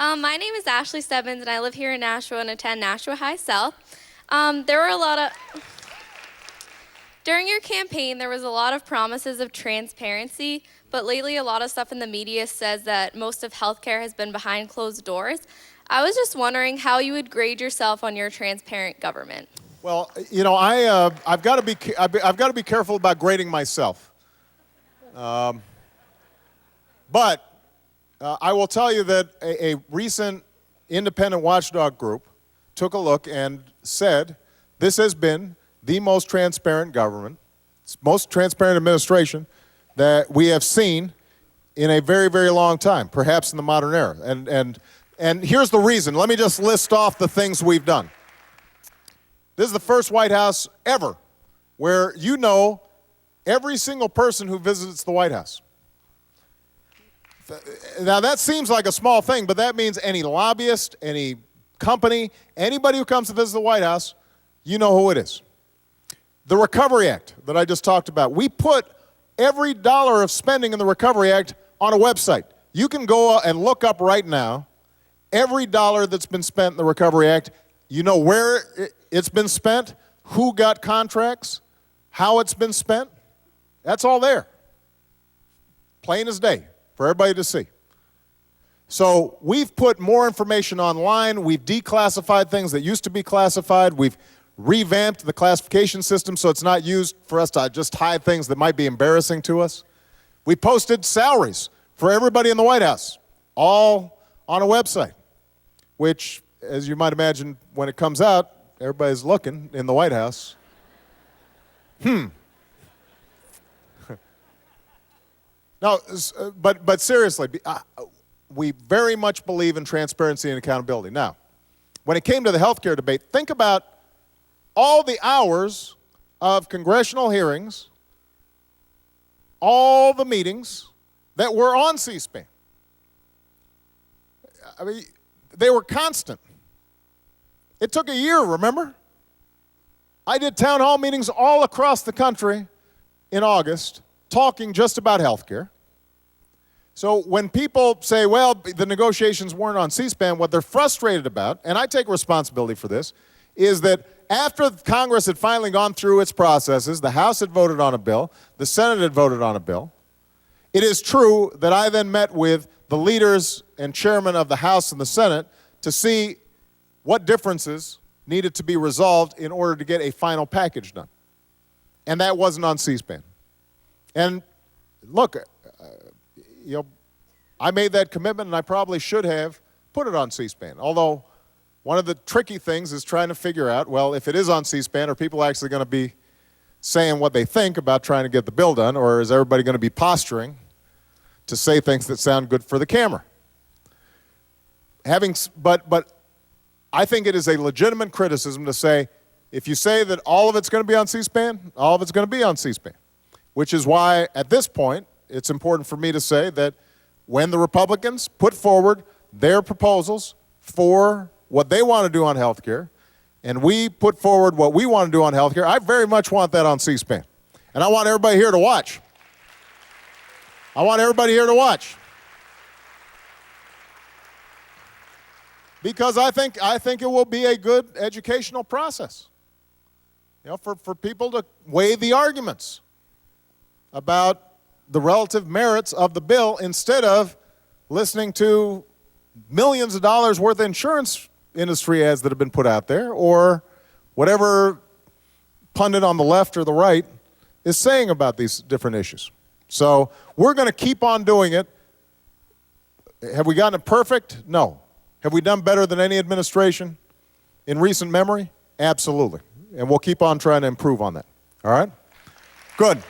My name is Ashley Stebbins, and I live here in Nashua and attend Nashua High South. There were a lot of... During your campaign, there was a lot of promises of transparency, but lately a lot of stuff in the media says that most of healthcare has been behind closed doors. I was just wondering how you would grade yourself on your transparent government. Well, you know, I've got to be careful about grading myself. But I will tell you that a recent independent watchdog group took a look and said this has been the most transparent government, most transparent administration that we have seen in a very, very long time, perhaps in the modern era. And here's the reason. Let me just list off the things we've done. This is the first White House ever where you know every single person who visits the White House. Now, that seems like a small thing, but that means any lobbyist, any company, anybody who comes to visit the White House, you know who it is. The Recovery Act that I just talked about, we put every dollar of spending in the Recovery Act on a website. You can go and look up right now every dollar that's been spent in the Recovery Act. You know where it's been spent, who got contracts, how it's been spent. That's all there. Plain as day for everybody to see. So we've put more information online. We've declassified things that used to be classified. We've revamped the classification system so it's not used for us to just hide things that might be embarrassing to us. We posted salaries for everybody in the White House, all on a website, which, as you might imagine, when it comes out, everybody's looking in the White House. No, but seriously, we very much believe in transparency and accountability. Now, when it came to the health care debate, think about all the hours of congressional hearings, all the meetings that were on C-SPAN. I mean, they were constant. It took a year, remember? I did town hall meetings all across the country in August, talking just about health care. So when people say, well, the negotiations weren't on C-SPAN, what they're frustrated about, and I take responsibility for this, is that after Congress had finally gone through its processes, the House had voted on a bill, the Senate had voted on a bill. It is true that I then met with the leaders and chairman of the House and the Senate to see what differences needed to be resolved in order to get a final package done. And that wasn't on C-SPAN. And look, you know, I made that commitment and I probably should have put it on C-SPAN. Although one of the tricky things is trying to figure out, well, if it is on C-SPAN, are people actually going to be saying what they think about trying to get the bill done, or is everybody going to be posturing to say things that sound good for the camera? But I think it is a legitimate criticism to say, if you say that all of it's going to be on C-SPAN, all of it's going to be on C-SPAN. Which is why, at this point, it's important for me to say that when the Republicans put forward their proposals for what they want to do on health care, and we put forward what we want to do on health care, I very much want that on C-SPAN. And I want everybody here to watch. I want everybody here to watch. Because I think it will be a good educational process. You know, for people to weigh the arguments about the relative merits of the bill instead of listening to millions of dollars worth of insurance industry ads that have been put out there, or whatever pundit on the left or the right is saying about these different issues. So we're going to keep on doing it. Have we gotten it perfect? No. Have we done better than any administration in recent memory? Absolutely. And we'll keep on trying to improve on that. All right? Good.